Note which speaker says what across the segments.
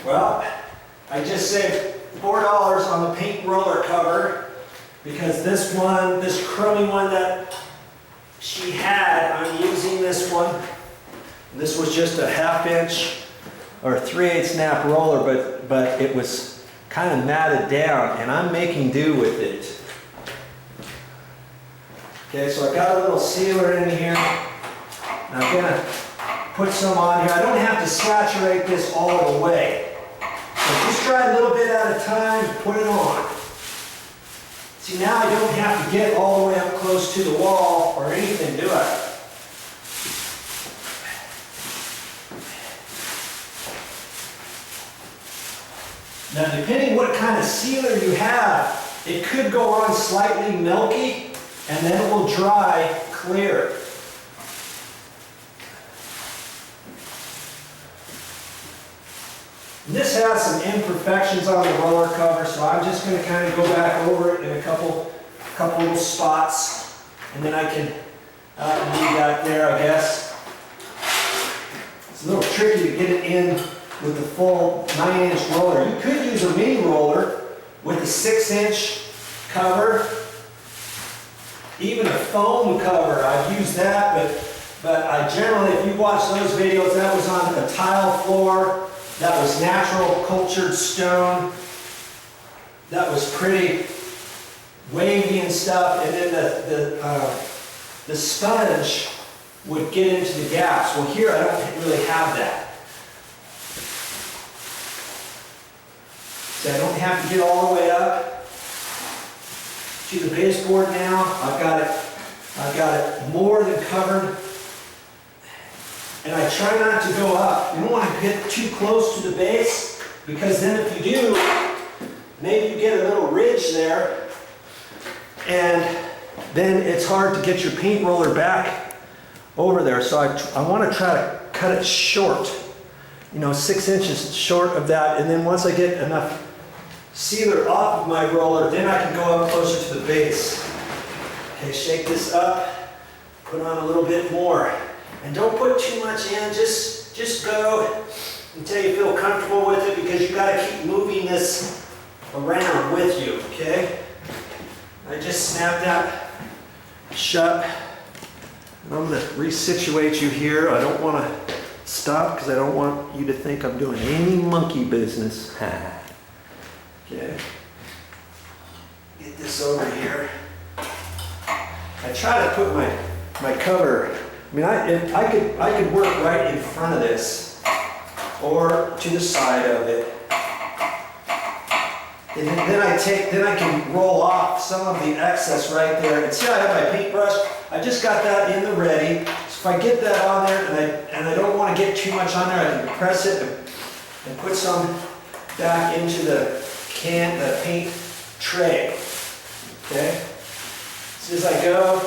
Speaker 1: Well, I just saved $4 on the paint roller cover because this one, this crummy one that she had, I'm using this one. This was just a 1/2 inch or 3/8 snap roller, but it was kind of matted down and I'm making do with it. Okay, so I got a little sealer in here. And I'm gonna put some on here. I don't have to saturate this all the way. So just try a little bit at a time, put it on. See, now I don't have to get all the way up close to the wall or anything, do I? Now, depending what kind of sealer you have, it could go on slightly milky and then it will dry clear. This has some imperfections on the roller cover, so I'm just going to kind of go back over it in a couple little spots, and then I can leave that there, I guess. It's a little tricky to get it in with the full 9-inch roller. You could use a mini roller with a 6-inch cover, even a foam cover. I've used that, but I generally, if you watch those videos, that was on a tile floor. That was natural cultured stone. That was pretty wavy and stuff. And then the sponge would get into the gaps. Well, here I don't really have that. So I don't have to get all the way up to the baseboard now. I've got it more than covered. And I try not to go up. You don't want to get too close to the base, because then if you do, maybe you get a little ridge there, and then it's hard to get your paint roller back over there. So I want to try to cut it short, 6 inches short of that. And then once I get enough sealer off of my roller, then I can go up closer to the base. Okay, shake this up, put on a little bit more. And don't put too much in, just go until you feel comfortable with it, because you got to keep moving this around with you, okay? I just snapped that shut. And I'm going to resituate you here. I don't want to stop because I don't want you to think I'm doing any monkey business. Okay. Get this over here. I try to put my cover. I mean, I could work right in front of this or to the side of it. And then I can roll off some of the excess right there. And see how I have my paintbrush? I just got that in the ready. So if I get that on there and I don't want to get too much on there, I can press it and put some back into the paint tray. Okay? So as I go,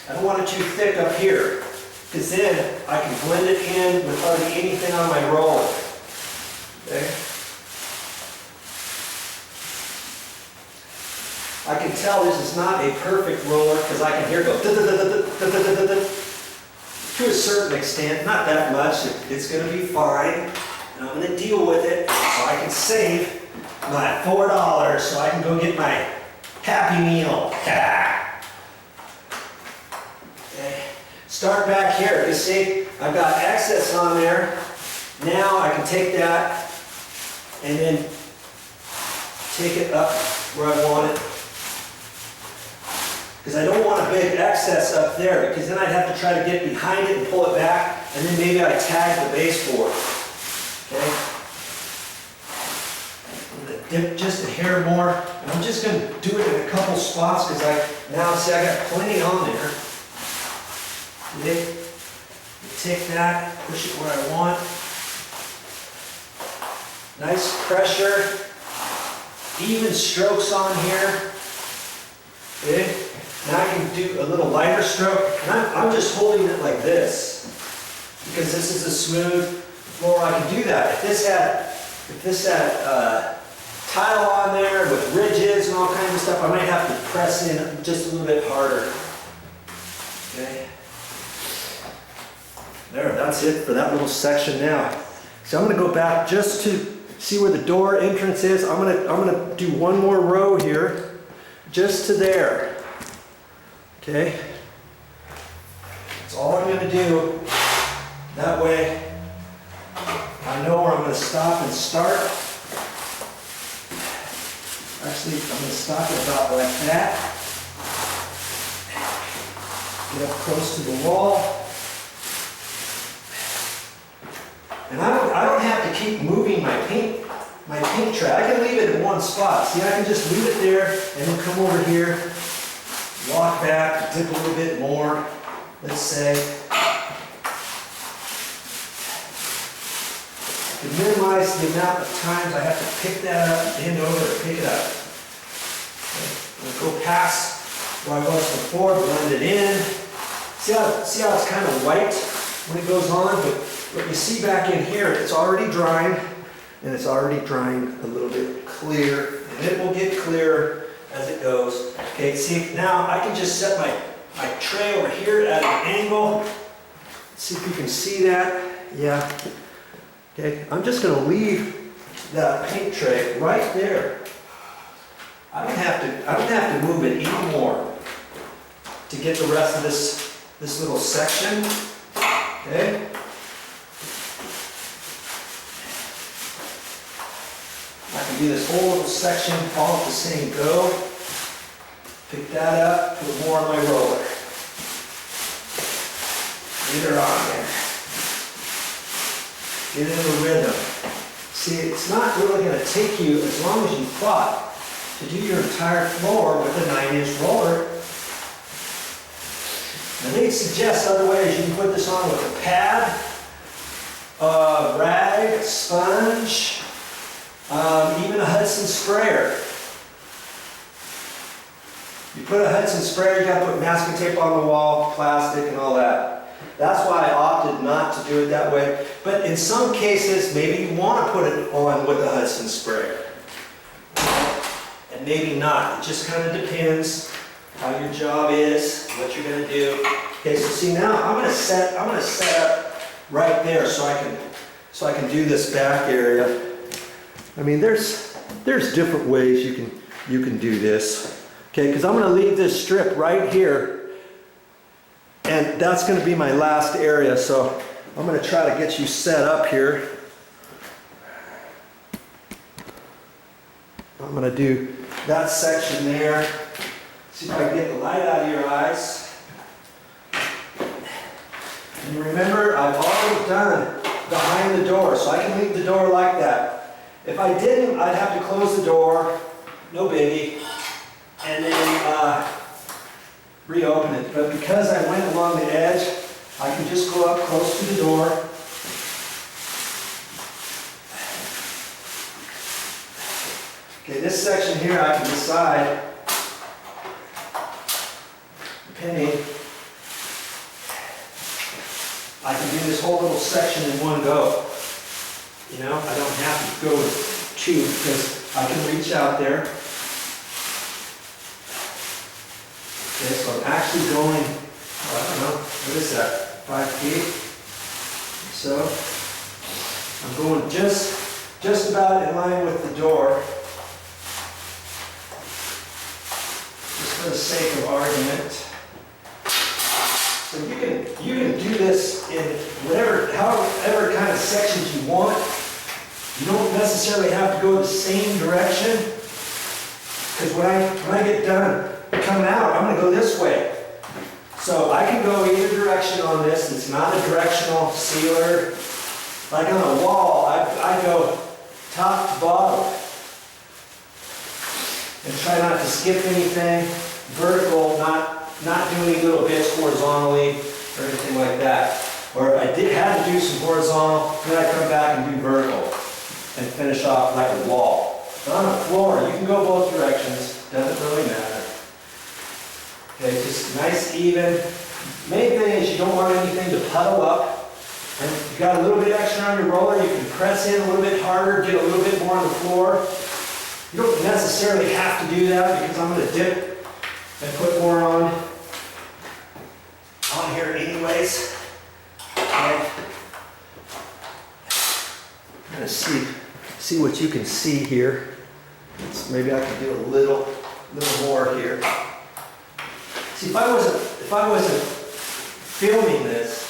Speaker 1: I don't want it too thick up here, because then I can blend it in with hardly anything on my roller. Okay? I can tell this is not a perfect roller because I can hear it go to a certain extent, not that much. It's going to be fine. And I'm going to deal with it so I can save my $4 so I can go get my Happy Meal. Okay. Start back here. You see, I've got excess on there. Now I can take that and then take it up where I want it. Because I don't want a big excess up there, because then I'd have to try to get behind it and pull it back, and then maybe I tag the baseboard. Okay? I'm going to dip just a hair more, and I'm just going to do it in a couple spots, because I got plenty on there. Okay? Take that, push it where I want. Nice pressure, even strokes on here. Okay? Now I can do a little lighter stroke, and I'm just holding it like this, because this is a smooth floor. I can do that. If this had tile on there with ridges and all kinds of stuff, I might have to press in just a little bit harder. Okay. There, that's it for that little section now. So I'm gonna go back just to see where the door entrance is. I'm gonna do one more row here, just to there. Okay? That's all I'm gonna do. That way, I know where I'm gonna stop and start. Actually, I'm gonna stop it about like that. Get up close to the wall. And I don't have to keep moving my paint tray. I can leave it in one spot. See, I can just leave it there and then come over here, walk back, dip a little bit more, let's say. To minimize the amount of times I have to pick that up, bend over and pick it up. Okay. I'll go past where I was before, blend it in. See how it's kind of white when it goes on, but what you see back in here, it's already drying, and it's already drying a little bit clear, and it will get clearer as it goes. Okay, see, now I can just set my tray over here at an angle. Let's see if you can see that. Yeah. Okay, I'm just going to leave that paint tray right there. I don't have to move it anymore to get the rest of this little section. Okay. I can do this whole little section all at the same go. Pick that up, put more on my roller. Get her on there. Get in the rhythm. See, it's not really going to take you as long as you thought to do your entire floor with a 9-inch roller. And they suggest other ways. You can put this on with a pad, a rag, a sponge, even a Hudson sprayer. You put a Hudson sprayer, you got to put masking tape on the wall, plastic and all that. That's why I opted not to do it that way. But in some cases, maybe you want to put it on with a Hudson sprayer. And maybe not. It just kind of depends how your job is, what you're going to do. Okay, so see now I'm going to set up right there so I can do this back area. I mean, there's different ways you can do this. Okay, because I'm going to leave this strip right here. And that's going to be my last area, so I'm going to try to get you set up here. I'm going to do that section there. See if I can get the light out of your eyes. And remember, I've already done behind the door, so I can leave the door like that. If I didn't, I'd have to close the door, no biggie, and then reopen it. But because I went along the edge, I can just go up close to the door. Okay, this section here I can decide, depending, I can do this whole little section in one go. You know, I don't have to go with two because I can reach out there. Okay, so I'm actually going, I don't know, what is that, 5 feet? So, I'm going just about in line with the door, just for the sake of argument. So you can do this in however kind of sections you want. You don't necessarily have to go the same direction, because when I get done coming out, I'm going to go this way. So I can go either direction on this. It's not a directional sealer. Like on a wall, I go top to bottom and try not to skip anything. Vertical, not do any little bits horizontally or anything like that. Or if I had to do some horizontal, then I come back and do vertical and finish off like a wall. But on a floor, you can go both directions. Doesn't really matter. Okay, just nice, even. Main thing is you don't want anything to puddle up. And if you got a little bit extra on your roller, you can press in a little bit harder, get a little bit more on the floor. You don't necessarily have to do that because I'm going to dip and put more on here anyways. Okay. see what you can see here. Maybe I can do a little more here. See, if I wasn't filming this,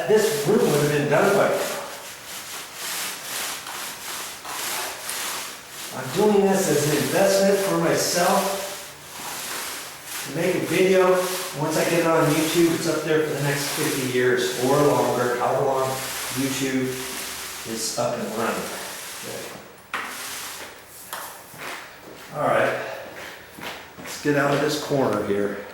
Speaker 1: this room would have been done by now. I'm doing this as an investment for myself to make a video. Once I get it on YouTube, it's up there for the next 50 years or longer, however long YouTube is up and running. Okay. All right, let's get out of this corner here.